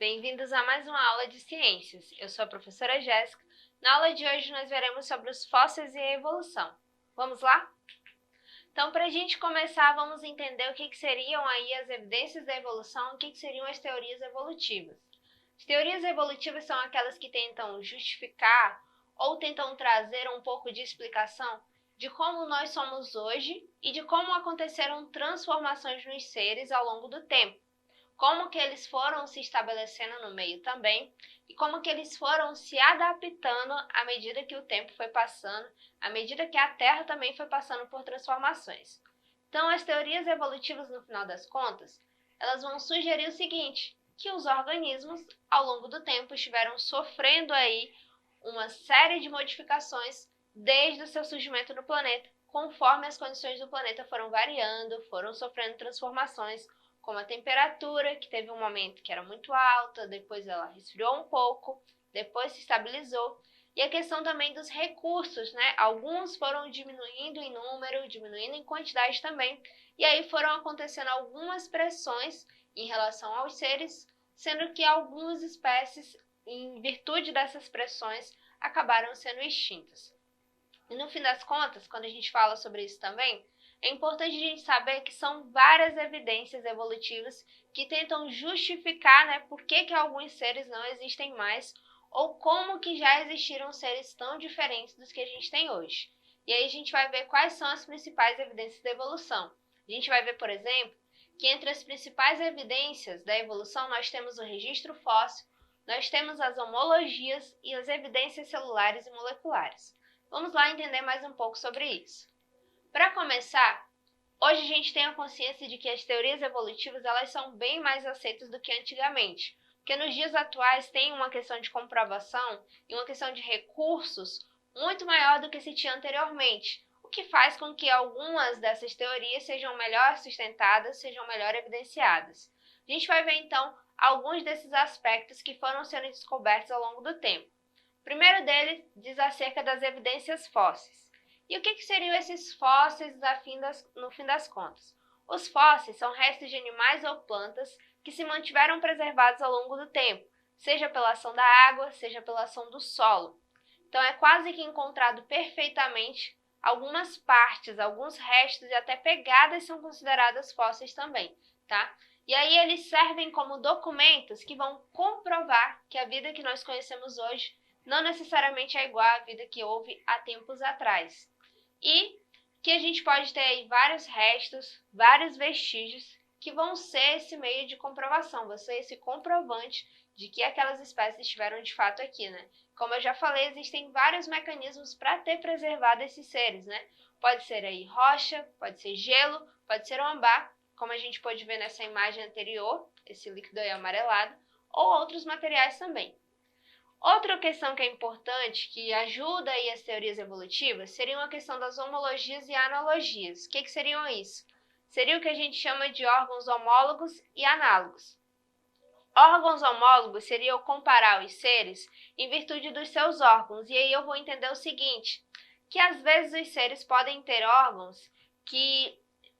Bem-vindos a mais uma aula de ciências. Eu sou a professora Jéssica. Na aula de hoje nós veremos sobre os fósseis e a evolução. Vamos lá? Então, para a gente começar, vamos entender o que seriam aí as evidências da evolução e o que seriam as teorias evolutivas. As teorias evolutivas são aquelas que tentam justificar ou tentam trazer um pouco de explicação de como nós somos hoje e de como aconteceram transformações nos seres ao longo do tempo. Como que eles foram se estabelecendo no meio também e como que eles foram se adaptando à medida que o tempo foi passando, à medida que a Terra também foi passando por transformações. Então, as teorias evolutivas, no final das contas, elas vão sugerir o seguinte, que os organismos, ao longo do tempo, estiveram sofrendo aí uma série de modificações desde o seu surgimento no planeta, conforme as condições do planeta foram variando, foram sofrendo transformações, como a temperatura, que teve um momento que era muito alta, depois ela resfriou um pouco, depois se estabilizou. E a questão também dos recursos, né? Alguns foram diminuindo em número, diminuindo em quantidade também, e aí foram acontecendo algumas pressões em relação aos seres, sendo que algumas espécies, em virtude dessas pressões, acabaram sendo extintas. E no fim das contas, quando a gente fala sobre isso também, é importante a gente saber que são várias evidências evolutivas que tentam justificar, né, por que alguns seres não existem mais ou como que já existiram seres tão diferentes dos que a gente tem hoje. E aí a gente vai ver quais são as principais evidências da evolução. A gente vai ver, por exemplo, que entre as principais evidências da evolução nós temos o registro fóssil, nós temos as homologias e as evidências celulares e moleculares. Vamos lá entender mais um pouco sobre isso. Para começar, hoje a gente tem a consciência de que as teorias evolutivas elas são bem mais aceitas do que antigamente, porque nos dias atuais tem uma questão de comprovação e uma questão de recursos muito maior do que se tinha anteriormente, o que faz com que algumas dessas teorias sejam melhor sustentadas, sejam melhor evidenciadas. A gente vai ver então alguns desses aspectos que foram sendo descobertos ao longo do tempo. O primeiro deles diz acerca das evidências fósseis. E o que seriam esses fósseis no fim das contas? Os fósseis são restos de animais ou plantas que se mantiveram preservados ao longo do tempo, seja pela ação da água, seja pela ação do solo. Então é quase que encontrado perfeitamente, algumas partes, alguns restos e até pegadas são consideradas fósseis também, tá? E aí eles servem como documentos que vão comprovar que a vida que nós conhecemos hoje não necessariamente é igual à vida que houve há tempos atrás. E que a gente pode ter aí vários restos, vários vestígios que vão ser esse meio de comprovação, vão ser esse comprovante de que aquelas espécies estiveram de fato aqui, né? Como eu já falei, existem vários mecanismos para ter preservado esses seres, né? Pode ser aí rocha, pode ser gelo, pode ser ambar, como a gente pode ver nessa imagem anterior, esse líquido aí amarelado, ou outros materiais também. Outra questão que é importante, que ajuda aí as teorias evolutivas, seria uma questão das homologias e analogias. O que seriam isso? Seria o que a gente chama de órgãos homólogos e análogos. Órgãos homólogos seria eu comparar os seres em virtude dos seus órgãos. E aí eu vou entender o seguinte, que às vezes os seres podem ter órgãos que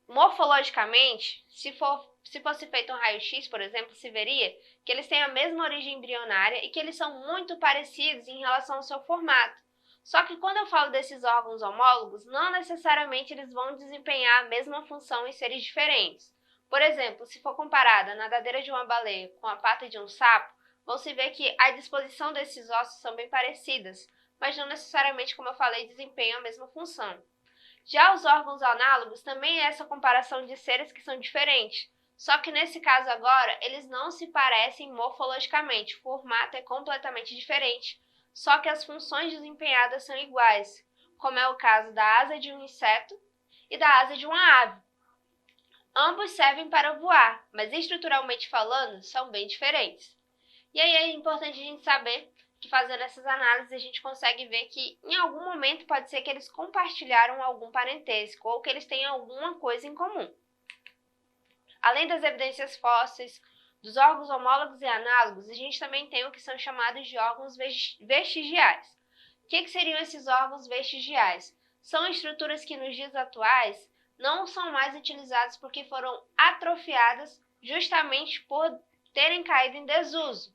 morfologicamente, se fosse feito um raio-x, por exemplo, se veria que eles têm a mesma origem embrionária e que eles são muito parecidos em relação ao seu formato. Só que quando eu falo desses órgãos homólogos, não necessariamente eles vão desempenhar a mesma função em seres diferentes. Por exemplo, se for comparada a nadadeira de uma baleia com a pata de um sapo, vão se ver que a disposição desses ossos são bem parecidas, mas não necessariamente, como eu falei, desempenham a mesma função. Já os órgãos análogos também é essa comparação de seres que são diferentes, só que nesse caso agora eles não se parecem morfologicamente, o formato é completamente diferente, só que as funções desempenhadas são iguais, como é o caso da asa de um inseto e da asa de uma ave. Ambos servem para voar, mas estruturalmente falando são bem diferentes. E aí é importante a gente saber que fazendo essas análises a gente consegue ver que em algum momento pode ser que eles compartilharam algum parentesco ou que eles tenham alguma coisa em comum. Além das evidências fósseis, dos órgãos homólogos e análogos, a gente também tem o que são chamados de órgãos vestigiais. O que seriam esses órgãos vestigiais? São estruturas que nos dias atuais não são mais utilizadas porque foram atrofiadas justamente por terem caído em desuso.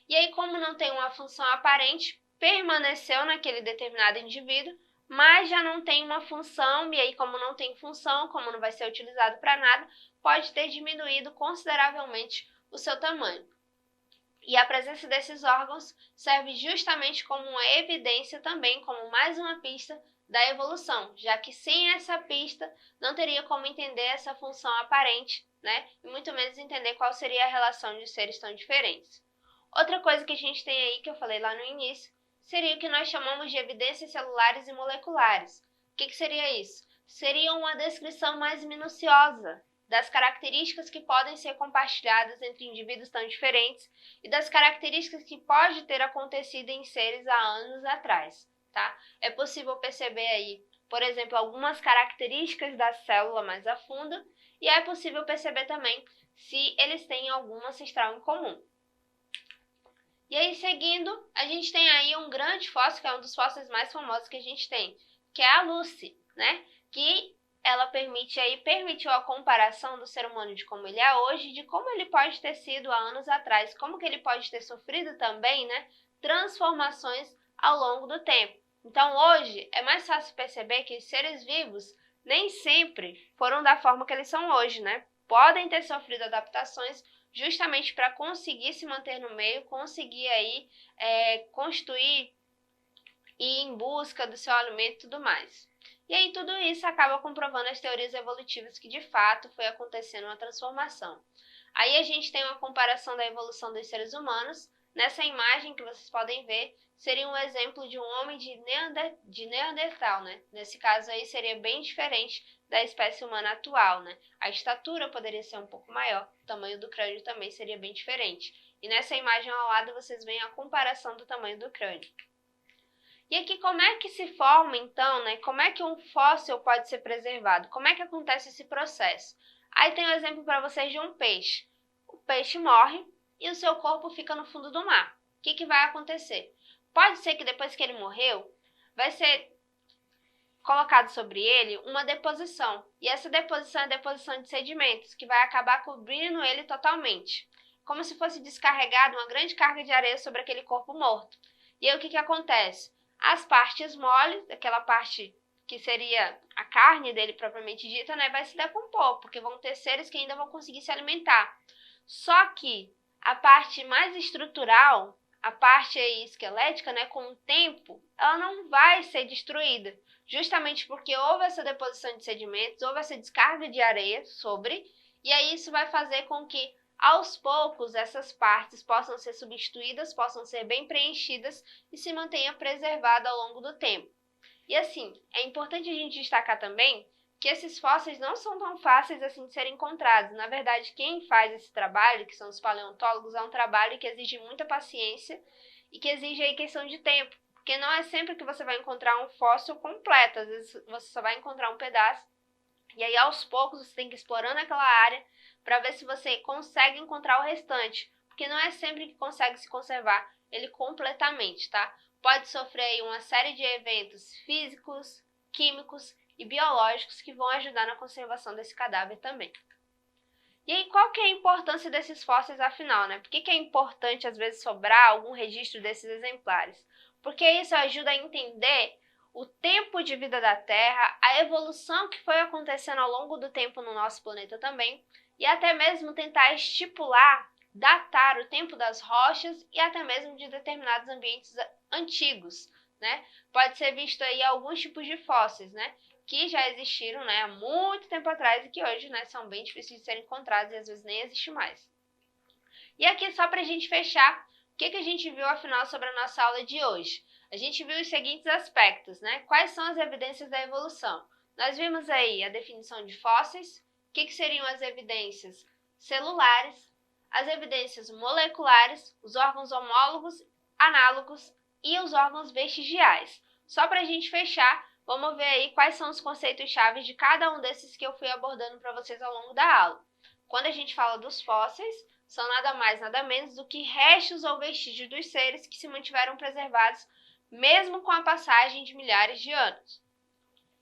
E aí, como não tem uma função aparente, permaneceu naquele determinado indivíduo, mas já não tem uma função, e aí como não tem função, como não vai ser utilizado para nada, pode ter diminuído consideravelmente o seu tamanho. E a presença desses órgãos serve justamente como uma evidência também, como mais uma pista da evolução, já que sem essa pista não teria como entender essa função aparente, né? E muito menos entender qual seria a relação de seres tão diferentes. Outra coisa que a gente tem aí, que eu falei lá no início, seria o que nós chamamos de evidências celulares e moleculares. O que seria isso? Seria uma descrição mais minuciosa das características que podem ser compartilhadas entre indivíduos tão diferentes e das características que pode ter acontecido em seres há anos atrás, tá? É possível perceber aí, por exemplo, algumas características da célula mais a fundo e é possível perceber também se eles têm algum ancestral em comum. E aí, seguindo, a gente tem aí um grande fóssil, que é um dos fósseis mais famosos que a gente tem, que é a Lucy, né? Que ela permitiu a comparação do ser humano de como ele é hoje, de como ele pode ter sido há anos atrás, como que ele pode ter sofrido também, né, transformações ao longo do tempo. Então, hoje, é mais fácil perceber que os seres vivos nem sempre foram da forma que eles são hoje, né? Podem ter sofrido adaptações justamente para conseguir se manter no meio, conseguir aí construir e ir em busca do seu alimento e tudo mais. E aí tudo isso acaba comprovando as teorias evolutivas que de fato foi acontecendo uma transformação. Aí a gente tem uma comparação da evolução dos seres humanos. Nessa imagem que vocês podem ver, seria um exemplo de um homem de Neandertal, né? Nesse caso aí seria bem diferente da espécie humana atual, né? A estatura poderia ser um pouco maior, o tamanho do crânio também seria bem diferente. E nessa imagem ao lado vocês veem a comparação do tamanho do crânio. E aqui como é que se forma então, né? Como é que um fóssil pode ser preservado? Como é que acontece esse processo? Aí tem um exemplo para vocês de um peixe. O peixe morre e o seu corpo fica no fundo do mar. O que vai acontecer? Pode ser que depois que ele morreu, vai ser colocado sobre ele uma deposição. E essa deposição é a deposição de sedimentos, que vai acabar cobrindo ele totalmente. Como se fosse descarregado uma grande carga de areia sobre aquele corpo morto. E aí o que acontece? As partes moles, aquela parte que seria a carne dele propriamente dita, né, vai se decompor, porque vão ter seres que ainda vão conseguir se alimentar. Só que a parte mais estrutural, a parte aí esquelética, né, com o tempo, ela não vai ser destruída, justamente porque houve essa deposição de sedimentos, houve essa descarga de areia sobre, e aí isso vai fazer com que aos poucos essas partes possam ser substituídas, possam ser bem preenchidas e se mantenha preservada ao longo do tempo. E assim, é importante a gente destacar também que esses fósseis não são tão fáceis assim de serem encontrados. Na verdade, quem faz esse trabalho, que são os paleontólogos, é um trabalho que exige muita paciência e que exige aí questão de tempo, porque não é sempre que você vai encontrar um fóssil completo, às vezes você só vai encontrar um pedaço, e aí aos poucos você tem que ir explorando aquela área para ver se você consegue encontrar o restante, porque não é sempre que consegue se conservar ele completamente, tá? Pode sofrer aí uma série de eventos físicos, químicos e biológicos que vão ajudar na conservação desse cadáver também. E aí, qual que é a importância desses fósseis afinal, né? Por que é importante às vezes sobrar algum registro desses exemplares? Porque isso ajuda a entender o tempo de vida da Terra, a evolução que foi acontecendo ao longo do tempo no nosso planeta também, e até mesmo tentar estipular, datar o tempo das rochas e até mesmo de determinados ambientes antigos, né? Pode ser visto aí alguns tipos de fósseis, né? Que já existiram, né, há muito tempo atrás e que hoje, né, são bem difíceis de serem encontrados e às vezes nem existe mais. E aqui só para a gente fechar, o que a gente viu afinal sobre a nossa aula de hoje? A gente viu os seguintes aspectos, né? Quais são as evidências da evolução? Nós vimos aí a definição de fósseis, o que seriam as evidências celulares, as evidências moleculares, os órgãos homólogos, análogos e os órgãos vestigiais. Só para a gente fechar, vamos ver aí quais são os conceitos-chave de cada um desses que eu fui abordando para vocês ao longo da aula. Quando a gente fala dos fósseis, são nada mais, nada menos do que restos ou vestígios dos seres que se mantiveram preservados mesmo com a passagem de milhares de anos.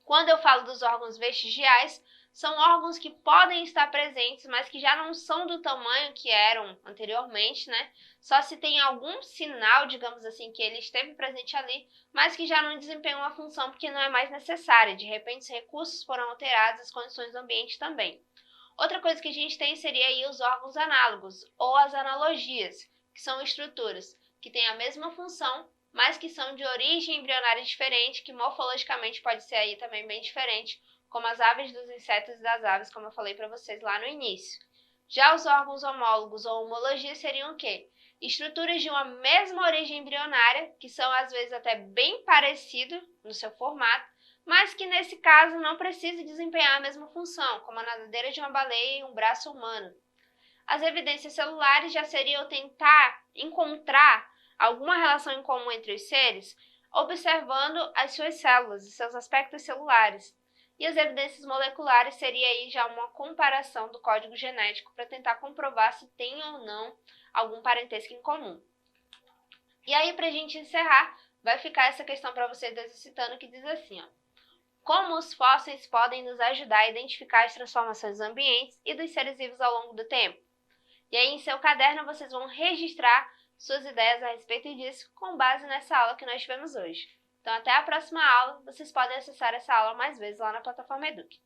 Quando eu falo dos órgãos vestigiais, são órgãos que podem estar presentes, mas que já não são do tamanho que eram anteriormente, né? Só se tem algum sinal, digamos assim, que ele esteve presente ali, mas que já não desempenha uma função porque não é mais necessária. De repente, os recursos foram alterados, as condições do ambiente também. Outra coisa que a gente tem seria aí os órgãos análogos, ou as analogias, que são estruturas que têm a mesma função, mas que são de origem embrionária diferente, que morfologicamente pode ser aí também bem diferente, como as aves dos insetos e das aves, como eu falei para vocês lá no início. Já os órgãos homólogos ou homologia seriam o quê? Estruturas de uma mesma origem embrionária, que são às vezes até bem parecidos no seu formato, mas que nesse caso não precisa desempenhar a mesma função, como a nadadeira de uma baleia e um braço humano. As evidências celulares já seriam tentar encontrar alguma relação em comum entre os seres, observando as suas células e seus aspectos celulares. E as evidências moleculares seria aí já uma comparação do código genético para tentar comprovar se tem ou não algum parentesco em comum. E aí, para a gente encerrar, vai ficar essa questão para vocês exercitando que diz assim, ó. Como os fósseis podem nos ajudar a identificar as transformações dos ambientes e dos seres vivos ao longo do tempo? E aí, em seu caderno, vocês vão registrar suas ideias a respeito disso com base nessa aula que nós tivemos hoje. Então, até a próxima aula. Vocês podem acessar essa aula mais vezes lá na plataforma Eduque.